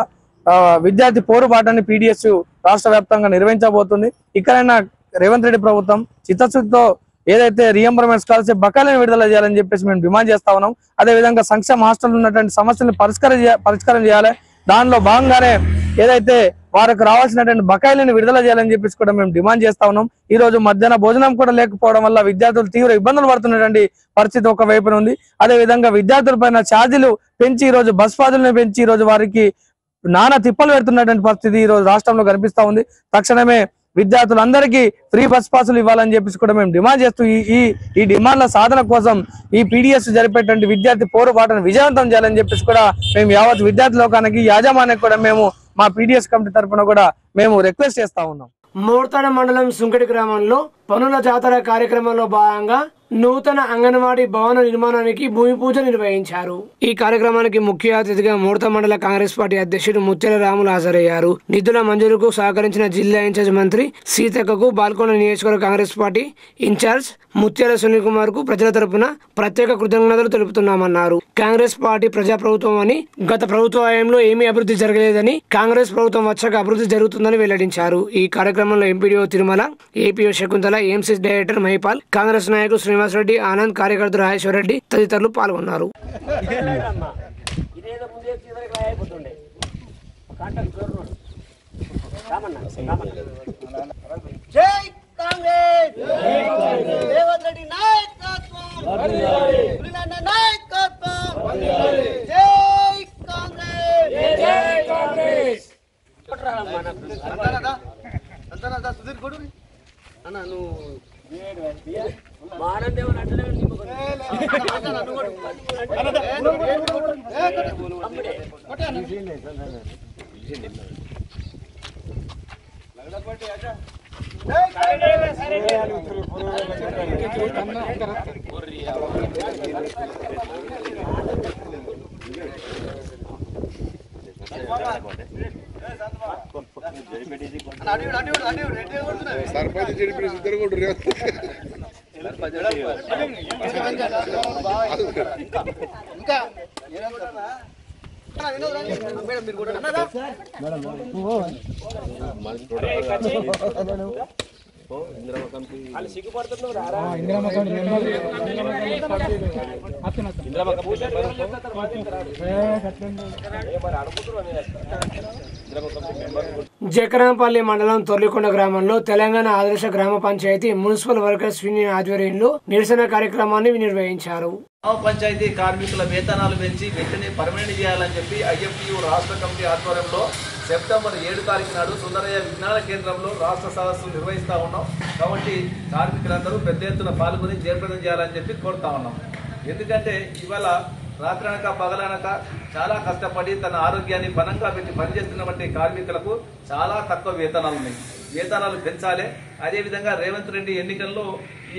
విద్యార్థి పోరుబాటని పీడీఎస్ రాష్ట్ర వ్యాప్తంగా నిర్వహించబోతుంది. ఇక్కడైనా రేవంత్ రెడ్డి ప్రభుత్వం చిత్తశుద్ధితో ఏదైతే రియంబర్మెంట్ స్కాలర్షిప్ బకాయిలను విడుదల చేయాలని చెప్పేసి మేము డిమాండ్ చేస్తా ఉన్నాం. అదేవిధంగా సంక్షేమ హాస్టల్ ఉన్నటువంటి సమస్యలను పరిష్కారం చేయాలి. దానిలో భాగంగానే ఏదైతే వారికి రావాల్సినటువంటి బకాయిలను విడుదల చేయాలని చెప్పేసి కూడా మేము డిమాండ్ చేస్తా ఉన్నాం. ఈ రోజు మధ్యాహ్న భోజనం కూడా లేకపోవడం వల్ల విద్యార్థులు తీవ్ర ఇబ్బందులు పడుతున్నటువంటి పరిస్థితి ఒక వైపున ఉంది. అదేవిధంగా విద్యార్థులపైన ఛార్జీలు పెంచి ఈ రోజు బస్ ఫాజులను పెంచి ఈ రోజు వారికి నానా తిప్పలు పెడుతున్నటువంటి పరిస్థితి ఈ రోజు రాష్ట్రంలో కనిపిస్తా ఉంది. తక్షణమే విద్యార్థులందరికీ ఫ్రీ బస్ పాసులు ఇవ్వాలని చెప్పేసి కూడా మేము డిమాండ్ చేస్తూ ఈ డిమాండ్ల సాధన కోసం ఈ పీడీఎస్ జరిపేటువంటి విద్యార్థి పోరుబాటను విజయవంతం చేయాలని చెప్పేసి కూడా మేము యావత్ విద్యార్థి లోకానికి యాజమాన్యానికి కూడా మేము మా పీడీఎస్ కమిటీ తరఫున కూడా మేము రిక్వెస్ట్ చేస్తా ఉన్నాం. మోర్తాడ మండలం సుంకటి గ్రామంలో పనుల జాతర కార్యక్రమంలో భాగంగా నూతన అంగన్వాడీ భవన నిర్మాణానికి భూమి పూజ నిర్వహించారు. ఈ కార్యక్రమానికి ముఖ్య అతిథిగా ముడత మండల కాంగ్రెస్ పార్టీ అధ్యక్షుడు ముత్యాల రాములు హాజరయ్యారు. నిధుల మంజూరుకు సహకరించిన జిల్లా ఇన్ఛార్జ్ మంత్రి సీతక్కకు, బాల్కొండ నియోజకవర్గ కాంగ్రెస్ పార్టీ ఇన్ఛార్జ్ ముత్యాల సునీల్ కుమార్ కు ప్రజల తరపున ప్రత్యేక కృతజ్ఞతలు తెలుపుతున్నామన్నారు. కాంగ్రెస్ పార్టీ ప్రజాప్రభుత్వం అని, గత ప్రభుత్వ హయాంలో ఏమీ అభివృద్ధి జరగలేదని, కాంగ్రెస్ ప్రభుత్వం వచ్చాక అభివృద్ధి జరుగుతుందని వెల్లడించారు. ఈ కార్యక్రమంలో MPDO Tirumala, APO Shakuntala, AMC director Mahipal, Congress నాయకులు శ్రీనివాస్ రెడ్డి, ఆనంద్, కార్యకర్త రాజేశ్వర రెడ్డి తదితరులు పాల్గొన్నారు. జై కాంగ్రెస్, రేవంత్ రెడ్డి నాయకత్వం, పులినన్న నాయకత్వం, జై కాంగ్రెస్, జై కాంగ్రెస్. అంతనా సుధీర్ కొడు అన్న నువ్వు సర్పంచ్ చెడిపి ఇద్దరు కూడా జకరాంపల్లి మండలం తొర్లికొండ గ్రామంలో తెలంగాణ ఆదర్శ గ్రామ పంచాయతీ మున్సిపల్ వర్కర్స్ యూనియన్ ఆధ్వర్యంలో నిరసన కార్యక్రమాన్ని నిర్వహించారు. గ్రామ పంచాయతీ కార్మికుల వేతనాలు పెంచి వెంటనే పర్మనెంట్ చేయాలని చెప్పి ఐఎఫ్టియు రాష్ట్ర కమిటీ ఆధ్వర్యంలో సెప్టెంబర్ 7 తారీఖు నాడు సుందరయ్య విజ్ఞాన కేంద్రంలో రాష్ట్ర సదస్సు నిర్వహిస్తూ ఉన్నాం. కాబట్టి కార్మికులందరూ పెద్ద ఎత్తున పాల్గొని జయప్రదం చేయాలని చెప్పి కోరుతా ఉన్నాం. ఎందుకంటే ఇవాళ రాత్రనక పగలనక చాలా కష్టపడి తన ఆరోగ్యాన్ని పనంగా పెట్టి పనిచేస్తున్నటువంటి కార్మికులకు చాలా తక్కువ వేతనాలు ఉన్నాయి. వేతనాలు పెంచాలి. అదేవిధంగా రేవంత్ రెడ్డి ఎన్నికల్లో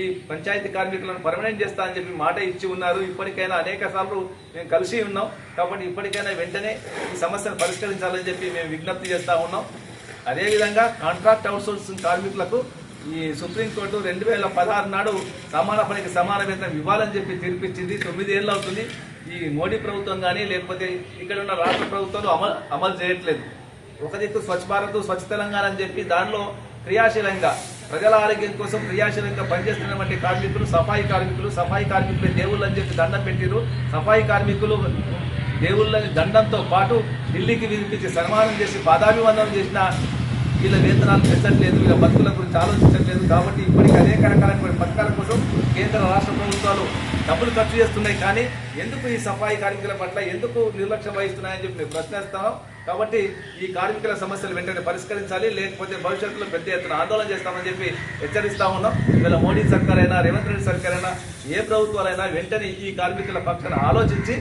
ఈ పంచాయతీ కార్మికులను పర్మనెంట్ చేస్తా అని చెప్పి మాట ఇచ్చి ఉన్నారు. ఇప్పటికైనా అనేక సార్లు మేము కలిసి ఉన్నాం. కాబట్టి ఇప్పటికైనా వెంటనే ఈ సమస్యను పరిష్కరించాలని చెప్పి మేము విజ్ఞప్తి చేస్తూ ఉన్నాం. అదేవిధంగా కాంట్రాక్ట్ అవుట్సోర్సింగ్ కార్మికులకు ఈ సుప్రీంకోర్టు 2016 నాడు సమాన పనికి సమాన వేతనం ఇవ్వాలని చెప్పి తీర్పిచ్చింది. 9 ఏళ్ళు అవుతుంది. ఈ మోడీ ప్రభుత్వం కానీ లేకపోతే ఇక్కడ ఉన్న రాష్ట్ర ప్రభుత్వాలు అమలు చేయట్లేదు. ఒక దిక్కు స్వచ్ఛ భారత్, స్వచ్ఛ తెలంగాణ అని చెప్పి దానిలో క్రియాశీలంగా ప్రజల ఆరోగ్యం కోసం క్రియాశీలంగా పనిచేస్తున్నటువంటి కార్మికులు సఫాయి కార్మికులు దేవుళ్ళు అని చెప్పి దండం పెట్టిరు. సఫాయి కార్మికులు దేవుళ్ళని దండంతో పాటు ఢిల్లీకి వినిపించి సన్మానం చేసి పాదాభివందనం చేసిన వీళ్ళ వేతనాలు పెంచట్లేదు, వీళ్ళ బతుకుల గురించి ఆలోచించట్లేదు. కాబట్టి ఇప్పటికీ అనేక రకాలైన పథకాల కోసం కేంద్ర రాష్ట్ర ప్రభుత్వాలు డబ్బులు ఖర్చు చేస్తున్నాయి. కానీ ఎందుకు ఈ సఫాయి కార్మికుల పట్ల ఎందుకు నిర్లక్ష్యం వహిస్తున్నాయని చెప్పి మేము ప్రశ్నిస్తున్నాం. కాబట్టి ఈ కార్మికుల సమస్యలు వెంటనే పరిష్కరించాలి, లేకపోతే భవిష్యత్తులో పెద్ద ఎత్తున ఆందోళన చేస్తామని చెప్పి హెచ్చరిస్తా ఉన్నాం. ఇవాళ మోడీ సర్కార్ అయినా రేవంత్ రెడ్డి సర్కార్ అయినా ఏ ప్రభుత్వాలైనా వెంటనే ఈ కార్మికుల పక్షాన ఆలోచించి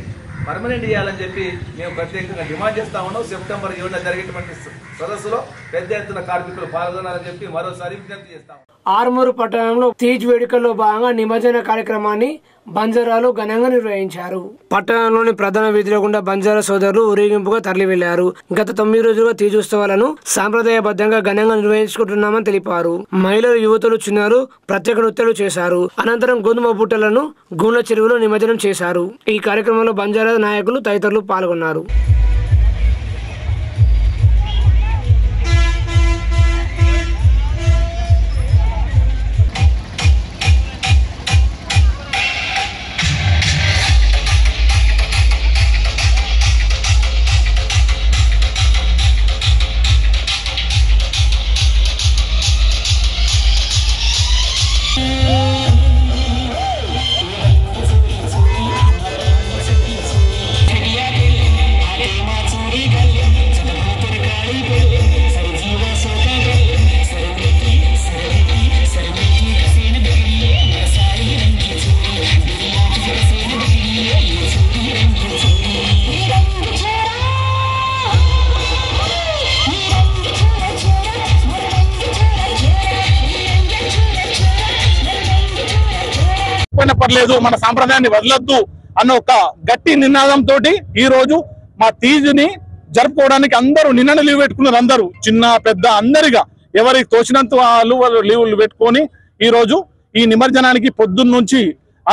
పర్మనెంట్ చేయాలని చెప్పి మేము ప్రత్యేకంగా డిమాండ్ చేస్తా ఉన్నాం. సెప్టెంబర్ 7న జరిగేటువంటి సదస్సులో పెద్ద ఎత్తున కార్మికులు పాల్గొనాలని చెప్పి మరోసారి విజ్ఞప్తి చేస్తాం. ఆర్మూరు పట్టణంలో తీజ్ వేడుకల్లో భాగంగా నిమజ్జన కార్యక్రమాన్ని బంజారాలు ఘనంగా నిర్వహించారు. పట్టణంలోని ప్రధాన వీధిలో గుండా బంజారా సోదరులు ఊరేగింపుగా తరలి వెళ్లారు. గత 9 రోజులుగా తీజ్ ఉత్సవాలను సాంప్రదాయబద్ధంగా ఘనంగా నిర్వహించుకుంటున్నామని తెలిపారు. మహిళలు, యువతులు, చిన్నారులు ప్రత్యేక నృత్యాలు చేశారు. అనంతరం గోధుమ బుట్టలను గూండ్ల చెరువులో నిమజ్జనం చేశారు. ఈ కార్యక్రమంలో బంజారా నాయకులు తదితరులు పాల్గొన్నారు. తప్పట్లేదు, మన సాంప్రదాయాన్ని వదలొద్దు అన్న ఒక గట్టి నినాదంతో ఈ రోజు మా తీజుని జరుపుకోవడానికి అందరూ నిన్న లీవ్ పెట్టుకున్నారు. అందరూ చిన్న పెద్ద అందరిగా ఎవరికి తోచినంత వాళ్ళు లీవులు పెట్టుకొని ఈ రోజు ఈ నిమజ్జనానికి పొద్దున్న నుంచి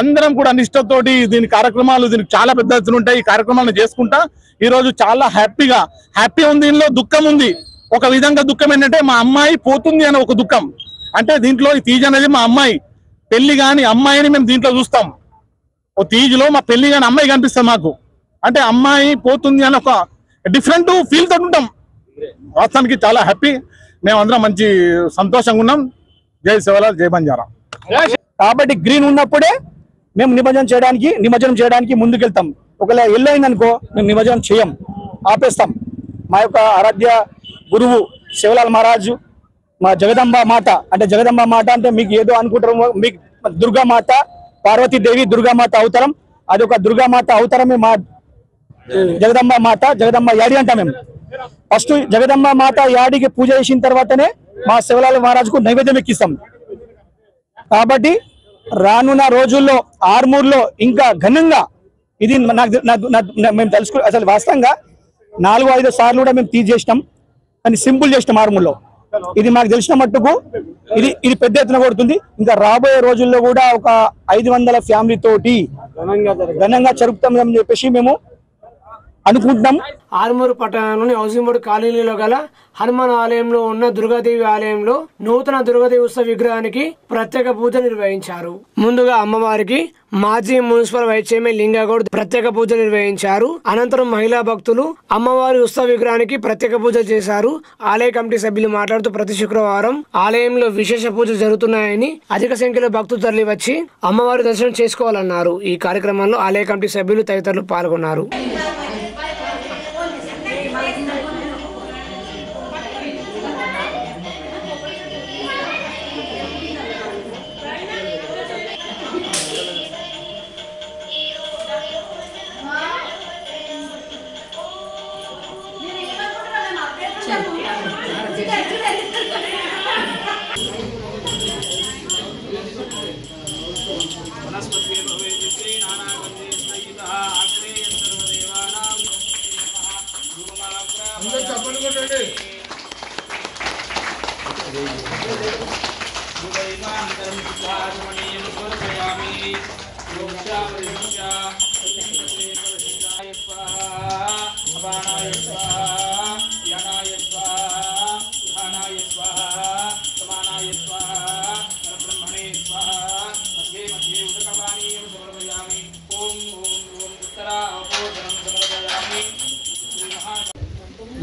అందరం కూడా నిష్టతోటి దీని కార్యక్రమాలు దీనికి చాలా పెద్ద ఎత్తున ఉంటాయి. ఈ కార్యక్రమాలను చేసుకుంటా ఈ రోజు చాలా హ్యాపీ ఉంది. దీనిలో దుఃఖం ఉంది. ఒక విధంగా దుఃఖం ఏంటంటే మా అమ్మాయి పోతుంది అనే ఒక దుఃఖం. అంటే దీంట్లో ఈ తీజ్ అనేది మా అమ్మాయి పెళ్లి కాని అమ్మాయిని మేము దీంట్లో చూస్తాం. ఓ తీజ్లో మా పెళ్లి కాని అమ్మాయి కనిపిస్తుంది మాకు. అంటే అమ్మాయి పోతుంది అని ఒక డిఫరెంట్ ఫీల్ తోటి ఉంటాం. వాస్తవానికి చాలా హ్యాపీ, మేమందరం మంచి సంతోషంగా ఉన్నాం. జై శివలాల్, జై బంజారా. కాబట్టి గ్రీన్ ఉన్నప్పుడే మేము నిమజ్జనం చేయడానికి ముందుకెళ్తాం. ఒకవేళ ఎల్లో అయిందనుకో మేము నిమజ్జనం చేయం, ఆపేస్తాం. మా యొక్క ఆరాధ్య గురువు శివలాల్ మహారాజు, మా జగదంబ మాత అంటే మీకు ఏదో అనుకుంటారు, మీకు దుర్గామాత, పార్వతీదేవి దుర్గామాత అవతారం. అది ఒక దుర్గామాత అవతారమే మా జగదంబ యాడి అంటాం మేము. ఫస్ట్ జగదంబ మాత యాడికి పూజ చేసిన తర్వాతనే మా శివలాల్ మహారాజుకు నైవేద్యం ఎక్కిస్తాం. కాబట్టి రానున్న రోజుల్లో ఆర్మూర్లో ఇంకా ఘనంగా ఇది మేము తెలుసుకో అసలు వాస్తవంగా 4-5 సార్లు కూడా మేము తీసేసినాం, కానీ సింపుల్ చేసినాం ఆర్మూర్లో. ఇది మాకు తెలిసిన మట్టుకు ఇది పెద్ద ఎత్తున కొడుతుంది. ఇంకా రాబోయే రోజుల్లో కూడా ఒక 500 ఫ్యామిలీ తోటి ఘనంగా జరుపుతామని చెప్పేసి మేము అనుకుంటున్నాం. ఆర్మూరు పట్టణంలోని హౌసింగ్ బోర్డు కాలనీలో గల హనుమాన్ ఆలయంలో ఉన్న దుర్గాదేవి ఆలయంలో నూతన దుర్గాదేవి ఉత్సవ విగ్రహానికి ప్రత్యేక పూజ నిర్వహించారు. ముందుగా అమ్మవారికి మాజీ మున్సిపల్ వైస్ చైర్మన్ లింగగౌడ్ ప్రత్యేక పూజ నిర్వహించారు. అనంతరం మహిళా భక్తులు అమ్మవారి ఉత్సవ విగ్రహానికి ప్రత్యేక పూజ చేశారు. ఆలయ కమిటీ సభ్యులు మాట్లాడుతూ ప్రతి శుక్రవారం ఆలయంలో విశేష పూజ జరుగుతున్నాయని, అధిక సంఖ్యలో భక్తులు తరలి వచ్చి అమ్మవారి దర్శనం చేసుకోవాలన్నారు. ఈ కార్యక్రమంలో ఆలయ కమిటీ సభ్యులు తదితరులు పాల్గొన్నారు.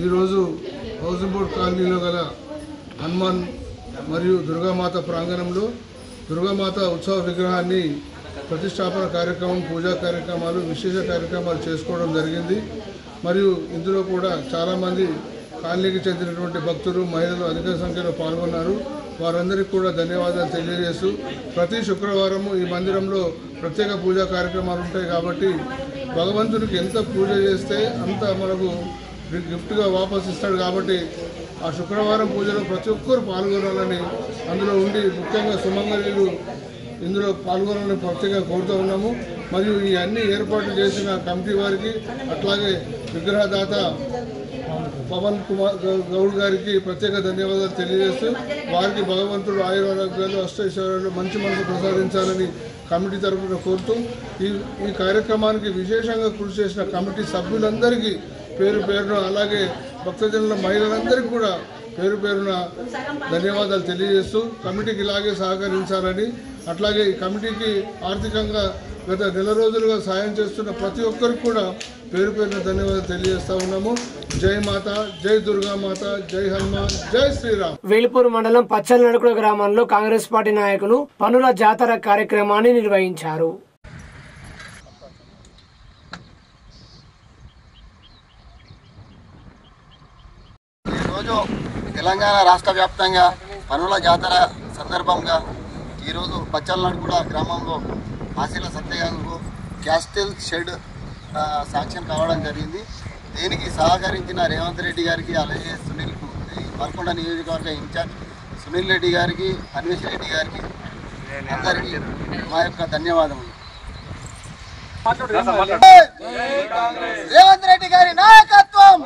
ఈరోజు హౌసింగ్ బోర్డ్ కాలనీలో గల హనుమాన్ మరియు దుర్గామాత ప్రాంగణంలో దుర్గామాత ఉత్సవ విగ్రహాన్ని ప్రతిష్టాపన కార్యక్రమం, పూజా కార్యక్రమాలు, విశేష కార్యక్రమాలు చేసుకోవడం జరిగింది. మరియు ఇందులో కూడా చాలామంది కాలనీకి చెందినటువంటి భక్తులు, మహిళలు అధిక సంఖ్యలో పాల్గొన్నారు. వారందరికీ కూడా ధన్యవాదాలు తెలియజేస్తూ ప్రతి శుక్రవారము ఈ మందిరంలో ప్రత్యేక పూజా కార్యక్రమాలు ఉంటాయి. కాబట్టి భగవంతుడికి ఎంత పూజ చేస్తే అంత మనకు గిఫ్ట్గా వాపస్ ఇస్తాడు. కాబట్టి ఆ శుక్రవారం పూజలో ప్రతి ఒక్కరు పాల్గొనాలని, అందులో ఉండి ముఖ్యంగా సుమంగళీలు ఇందులో పాల్గొనాలని ప్రత్యేకంగా కోరుతూ ఉన్నాము. మరియు ఈ అన్ని ఏర్పాట్లు చేసిన కమిటీ వారికి, అట్లాగే విగ్రహదాత పవన్ కుమార్ గౌడ్ గారికి ప్రత్యేక ధన్యవాదాలు తెలియజేస్తూ వారికి భగవంతుడు ఆయురారోగ్యాలు, అష్టైశ్వర్యాలు, మంచి మనసు ప్రసాదించాలని కమిటీ తరఫున కోరుతూ ఈ కార్యక్రమానికి విశేషంగా కృషి చేసిన కమిటీ సభ్యులందరికీ పేరు పేరున, అలాగే భక్తజనుల మహిళలందరికీ కూడా పేరు పేరున ధన్యవాదాలు తెలియజేస్తూ కమిటీకి ఇలాగే సహకరించాలని, అట్లాగే ఈ కమిటీకి ఆర్థికంగా గత నెల రోజులుగా సాయం చేస్తున్న ప్రతి ఒక్కరికి కూడా పేరు పేరున ధన్యవాదాలు తెలియజేస్తా ఉన్నాము. జై మాత, జై దుర్గామాత, జై హనుమాన్, జై శ్రీరామ్. వేల్పూర్ మండలం పచ్చలనడుకుల గ్రామంలో కాంగ్రెస్ పార్టీ నాయకులు పనుల జాతర కార్యక్రమాన్ని నిర్వహించారు. ఈరోజు తెలంగాణ రాష్ట్ర వ్యాప్తంగా పనుల జాతర సందర్భంగా ఈరోజు పచ్చలనడుకుల గ్రామంలో ఆశీల సత్యగారు క్యాస్టల్ షెడ్ శాంక్షన్ కావడం జరిగింది. దీనికి సహకరించిన రేవంత్ రెడ్డి గారికి, అలాగే సునీల్ వల్కొండ నియోజకవర్గ ఇన్ఛార్జ్ సునీల్ రెడ్డి గారికి, అన్వేష్ రెడ్డి గారికి అందరికీ మా యొక్క ధన్యవాదములు. రేవంత్ రెడ్డి గారి నాయకత్వం